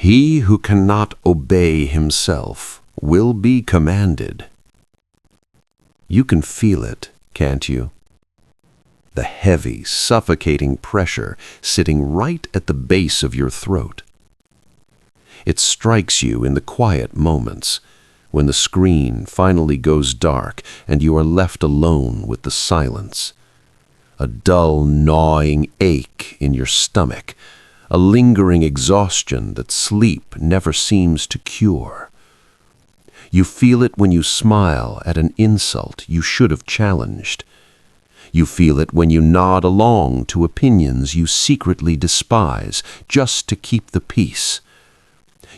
He who cannot obey himself will be commanded. You can feel it, can't you? The heavy, suffocating pressure sitting right at the base of your throat. It strikes you in the quiet moments, when the screen finally goes dark and you are left alone with the silence. A dull, gnawing ache in your stomach, a lingering exhaustion that sleep never seems to cure. You feel it when you smile at an insult you should have challenged. You feel it when you nod along to opinions you secretly despise just to keep the peace.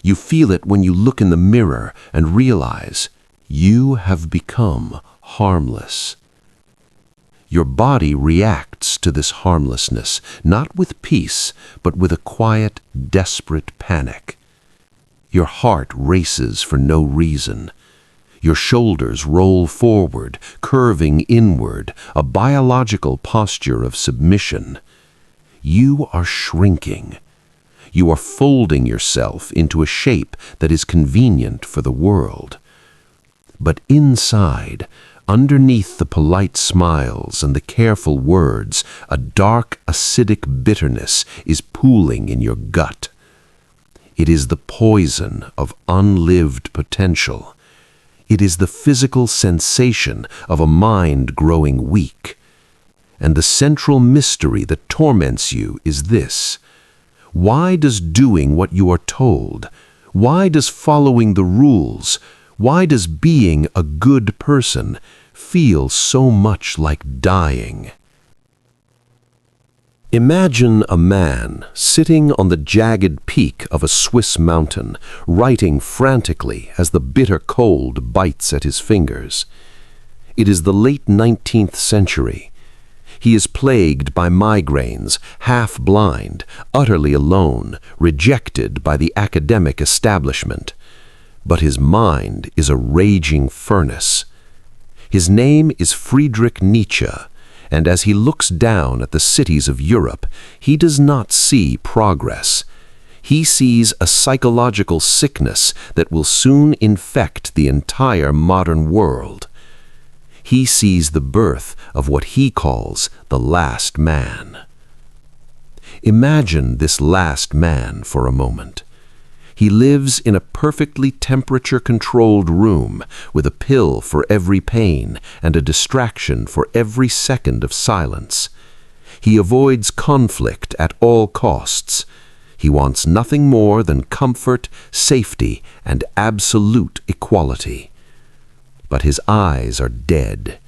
You feel it when you look in the mirror and realize you have become harmless. Your body reacts to this harmlessness, not with peace, but with a quiet, desperate panic. Your heart races for no reason. Your shoulders roll forward, curving inward, a biological posture of submission. You are shrinking. You are folding yourself into a shape that is convenient for the world. But inside, underneath the polite smiles and the careful words, a dark, acidic bitterness is pooling in your gut. It is the poison of unlived potential. It is the physical sensation of a mind growing weak. And the central mystery that torments you is this: why does doing what you are told, why does following the rules, why does being a good person feel so much like dying? Imagine a man sitting on the jagged peak of a Swiss mountain, writing frantically as the bitter cold bites at his fingers. It is the late 19th century. He is plagued by migraines, half-blind, utterly alone, rejected by the academic establishment. But his mind is a raging furnace. His name is Friedrich Nietzsche, and as he looks down at the cities of Europe, he does not see progress. He sees a psychological sickness that will soon infect the entire modern world. He sees the birth of what he calls the last man. Imagine this last man for a moment. He lives in a perfectly temperature-controlled room with a pill for every pain and a distraction for every second of silence. He avoids conflict at all costs. He wants nothing more than comfort, safety, and absolute equality. But his eyes are dead.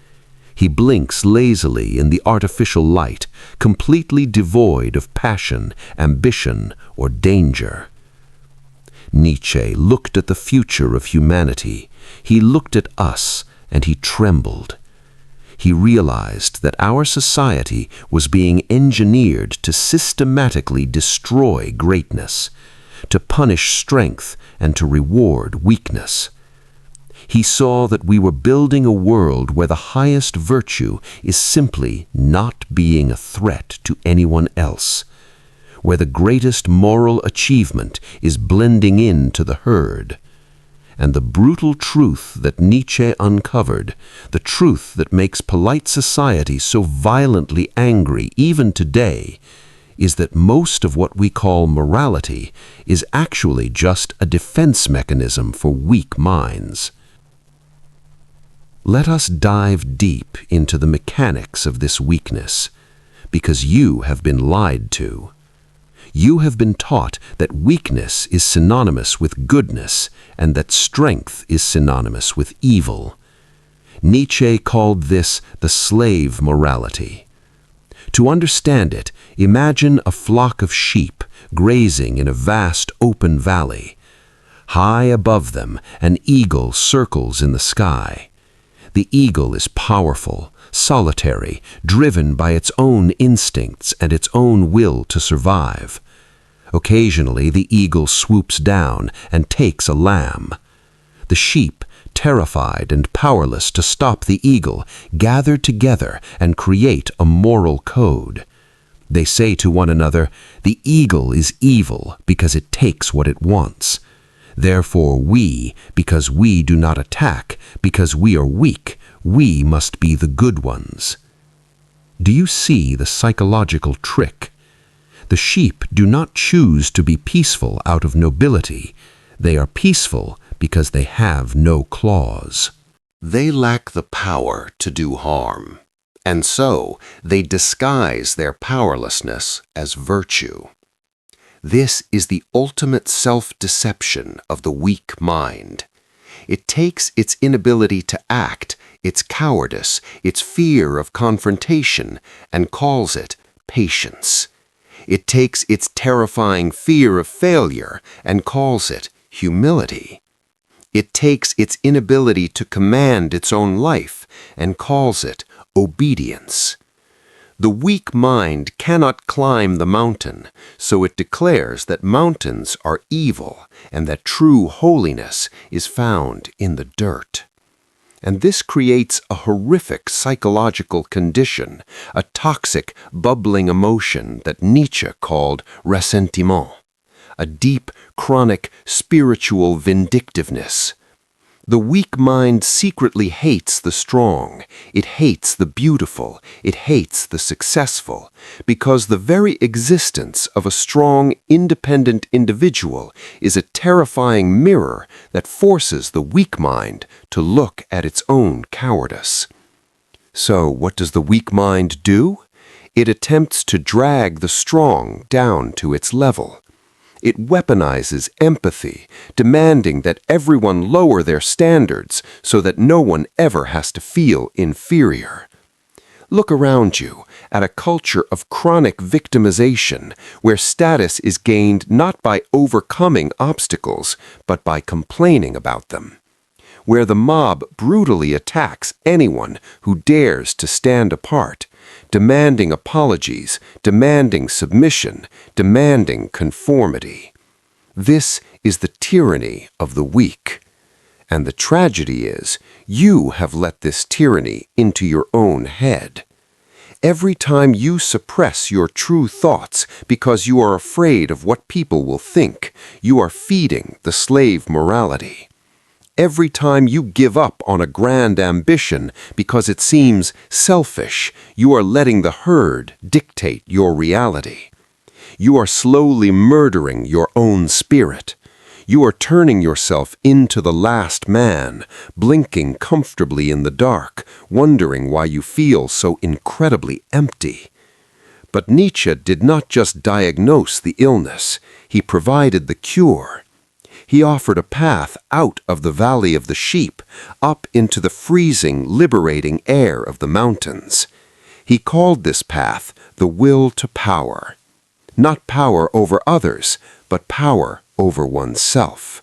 He blinks lazily in the artificial light, completely devoid of passion, ambition, or danger. Nietzsche looked at the future of humanity. He looked at us, and he trembled. He realized that our society was being engineered to systematically destroy greatness, to punish strength, and to reward weakness. He saw that we were building a world where the highest virtue is simply not being a threat to anyone else, where the greatest moral achievement is blending into the herd. And the brutal truth that Nietzsche uncovered, the truth that makes polite society so violently angry even today, is that most of what we call morality is actually just a defense mechanism for weak minds. Let us dive deep into the mechanics of this weakness, because you have been lied to. You have been taught that weakness is synonymous with goodness and that strength is synonymous with evil. Nietzsche called this the slave morality. To understand it, imagine a flock of sheep grazing in a vast open valley. High above them, an eagle circles in the sky. The eagle is powerful, solitary, driven by its own instincts and its own will to survive. Occasionally, the eagle swoops down and takes a lamb. The sheep, terrified and powerless to stop the eagle, gather together and create a moral code. They say to one another, "The eagle is evil because it takes what it wants. Therefore we, because we do not attack, because we are weak, we must be the good ones." Do you see the psychological trick? The sheep do not choose to be peaceful out of nobility. They are peaceful because they have no claws. They lack the power to do harm, and so they disguise their powerlessness as virtue. This is the ultimate self-deception of the weak mind. It takes its inability to act, its cowardice, its fear of confrontation, and calls it patience. It takes its terrifying fear of failure and calls it humility. It takes its inability to command its own life and calls it obedience. The weak mind cannot climb the mountain, so it declares that mountains are evil and that true holiness is found in the dirt. And this creates a horrific psychological condition, a toxic, bubbling emotion that Nietzsche called ressentiment, a deep, chronic, spiritual vindictiveness. The weak mind secretly hates the strong, it hates the beautiful, it hates the successful, because the very existence of a strong, independent individual is a terrifying mirror that forces the weak mind to look at its own cowardice. So what does the weak mind do? It attempts to drag the strong down to its level. It weaponizes empathy, demanding that everyone lower their standards so that no one ever has to feel inferior. Look around you at a culture of chronic victimization where status is gained not by overcoming obstacles, but by complaining about them. Where the mob brutally attacks anyone who dares to stand apart, demanding apologies, demanding submission, demanding conformity. This is the tyranny of the weak. And the tragedy is, you have let this tyranny into your own head. Every time you suppress your true thoughts because you are afraid of what people will think, you are feeding the slave morality. Every time you give up on a grand ambition because it seems selfish, you are letting the herd dictate your reality. You are slowly murdering your own spirit. You are turning yourself into the last man, blinking comfortably in the dark, wondering why you feel so incredibly empty. But Nietzsche did not just diagnose the illness, he provided the cure. He offered a path out of the valley of the sheep, up into the freezing, liberating air of the mountains. He called this path the will to power. Not power over others, but power over oneself.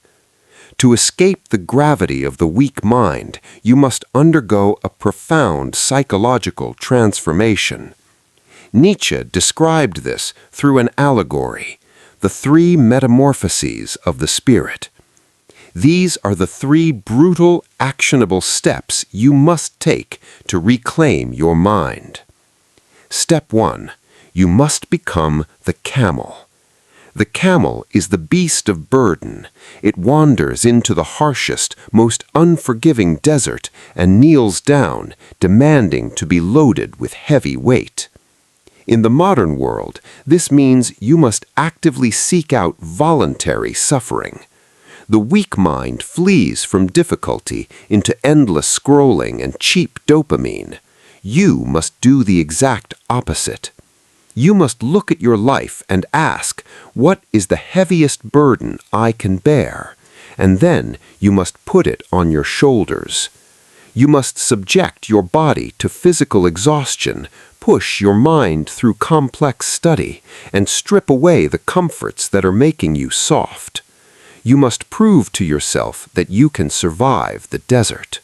To escape the gravity of the weak mind, you must undergo a profound psychological transformation. Nietzsche described this through an allegory, the three metamorphoses of the spirit. These are the three brutal, actionable steps you must take to reclaim your mind. Step 1. You must become the camel. The camel is the beast of burden. It wanders into the harshest, most unforgiving desert and kneels down, demanding to be loaded with heavy weight. In the modern world, this means you must actively seek out voluntary suffering. The weak mind flees from difficulty into endless scrolling and cheap dopamine. You must do the exact opposite. You must look at your life and ask, what is the heaviest burden I can bear? And then you must put it on your shoulders. You must subject your body to physical exhaustion, push your mind through complex study, and strip away the comforts that are making you soft. You must prove to yourself that you can survive the desert.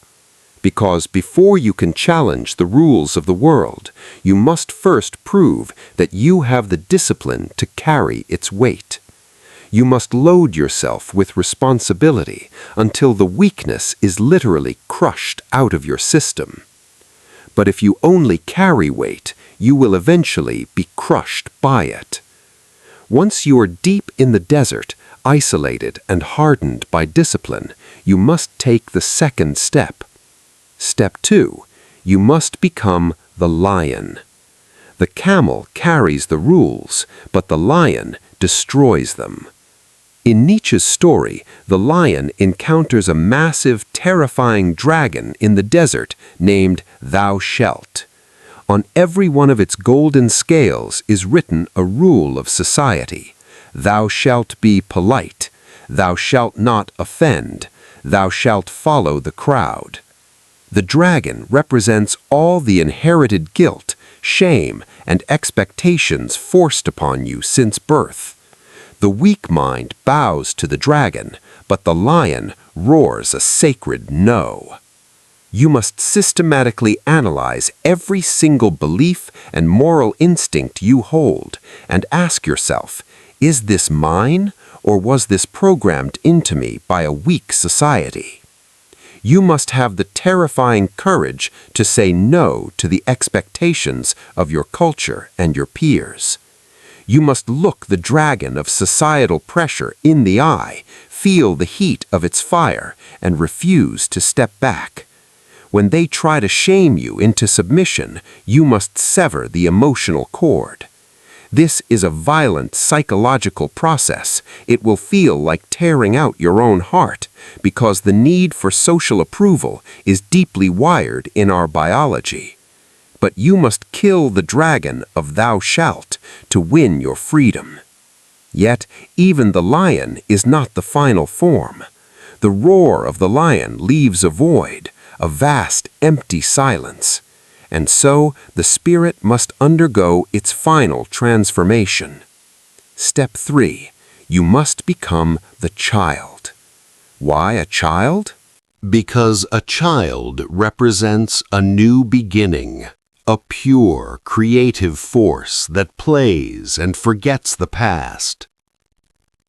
Because before you can challenge the rules of the world, you must first prove that you have the discipline to carry its weight. You must load yourself with responsibility until the weakness is literally crushed out of your system. But if you only carry weight, you will eventually be crushed by it. Once you are deep in the desert, isolated and hardened by discipline, you must take the second step. Step 2. You must become the lion. The camel carries the rules, but the lion destroys them. In Nietzsche's story, the lion encounters a massive, terrifying dragon in the desert named Thou Shalt. On every one of its golden scales is written a rule of society. Thou shalt be polite. Thou shalt not offend. Thou shalt follow the crowd. The dragon represents all the inherited guilt, shame, and expectations forced upon you since birth. The weak mind bows to the dragon, but the lion roars a sacred no. You must systematically analyze every single belief and moral instinct you hold and ask yourself, is this mine, or was this programmed into me by a weak society? You must have the terrifying courage to say no to the expectations of your culture and your peers. You must look the dragon of societal pressure in the eye, feel the heat of its fire, and refuse to step back. When they try to shame you into submission, you must sever the emotional cord. This is a violent psychological process. It will feel like tearing out your own heart, because the need for social approval is deeply wired in our biology. But you must kill the dragon of Thou Shalt to win your freedom. Yet, even the lion is not the final form. The roar of the lion leaves a void, a vast, empty silence. And so, the spirit must undergo its final transformation. Step 3. You must become the child. Why a child? Because a child represents a new beginning. A pure, creative force that plays and forgets the past.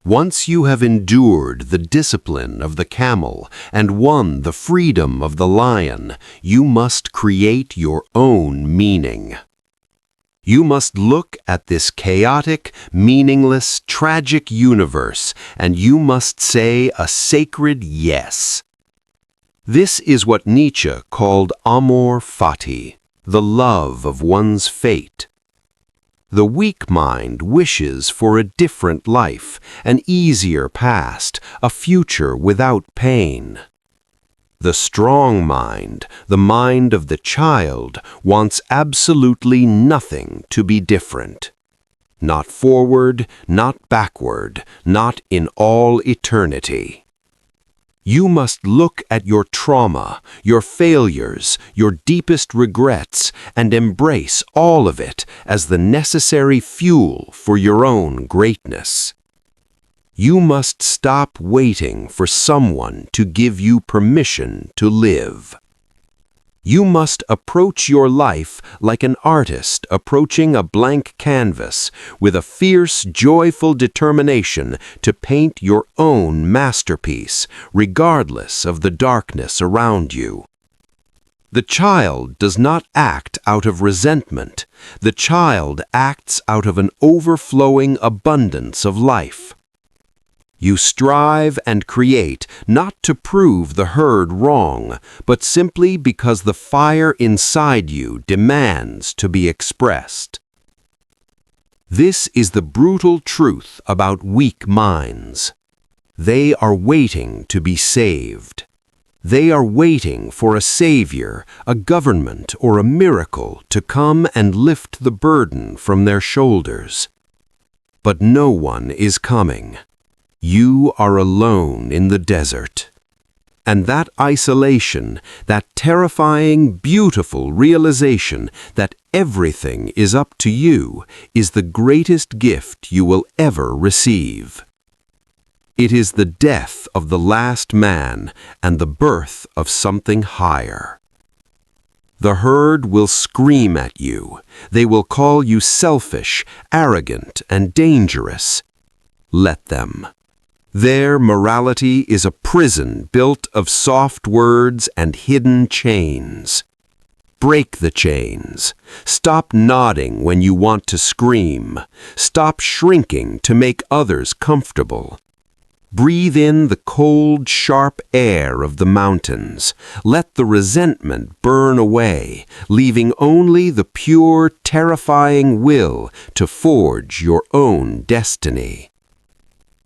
Once you have endured the discipline of the camel and won the freedom of the lion, you must create your own meaning. You must look at this chaotic, meaningless, tragic universe, and you must say a sacred yes. This is what Nietzsche called amor fati, the love of one's fate. The weak mind wishes for a different life, an easier past, a future without pain. The strong mind, the mind of the child, wants absolutely nothing to be different. Not forward, not backward, not in all eternity. You must look at your trauma, your failures, your deepest regrets, and embrace all of it as the necessary fuel for your own greatness. You must stop waiting for someone to give you permission to live. You must approach your life like an artist approaching a blank canvas, with a fierce, joyful determination to paint your own masterpiece, regardless of the darkness around you. The child does not act out of resentment. The child acts out of an overflowing abundance of life. You strive and create not to prove the herd wrong, but simply because the fire inside you demands to be expressed. This is the brutal truth about weak minds. They are waiting to be saved. They are waiting for a savior, a government, or a miracle to come and lift the burden from their shoulders. But no one is coming. You are alone in the desert. And that isolation, that terrifying, beautiful realization that everything is up to you, is the greatest gift you will ever receive. It is the death of the last man and the birth of something higher. The herd will scream at you. They will call you selfish, arrogant, and dangerous. Let them. Their morality is a prison built of soft words and hidden chains. Break the chains. Stop nodding when you want to scream. Stop shrinking to make others comfortable. Breathe in the cold, sharp air of the mountains. Let the resentment burn away, leaving only the pure, terrifying will to forge your own destiny.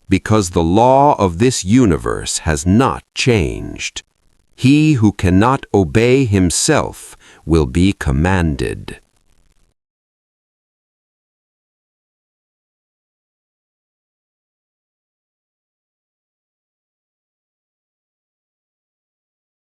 Because the law of this universe has not changed. He who cannot obey himself will be commanded.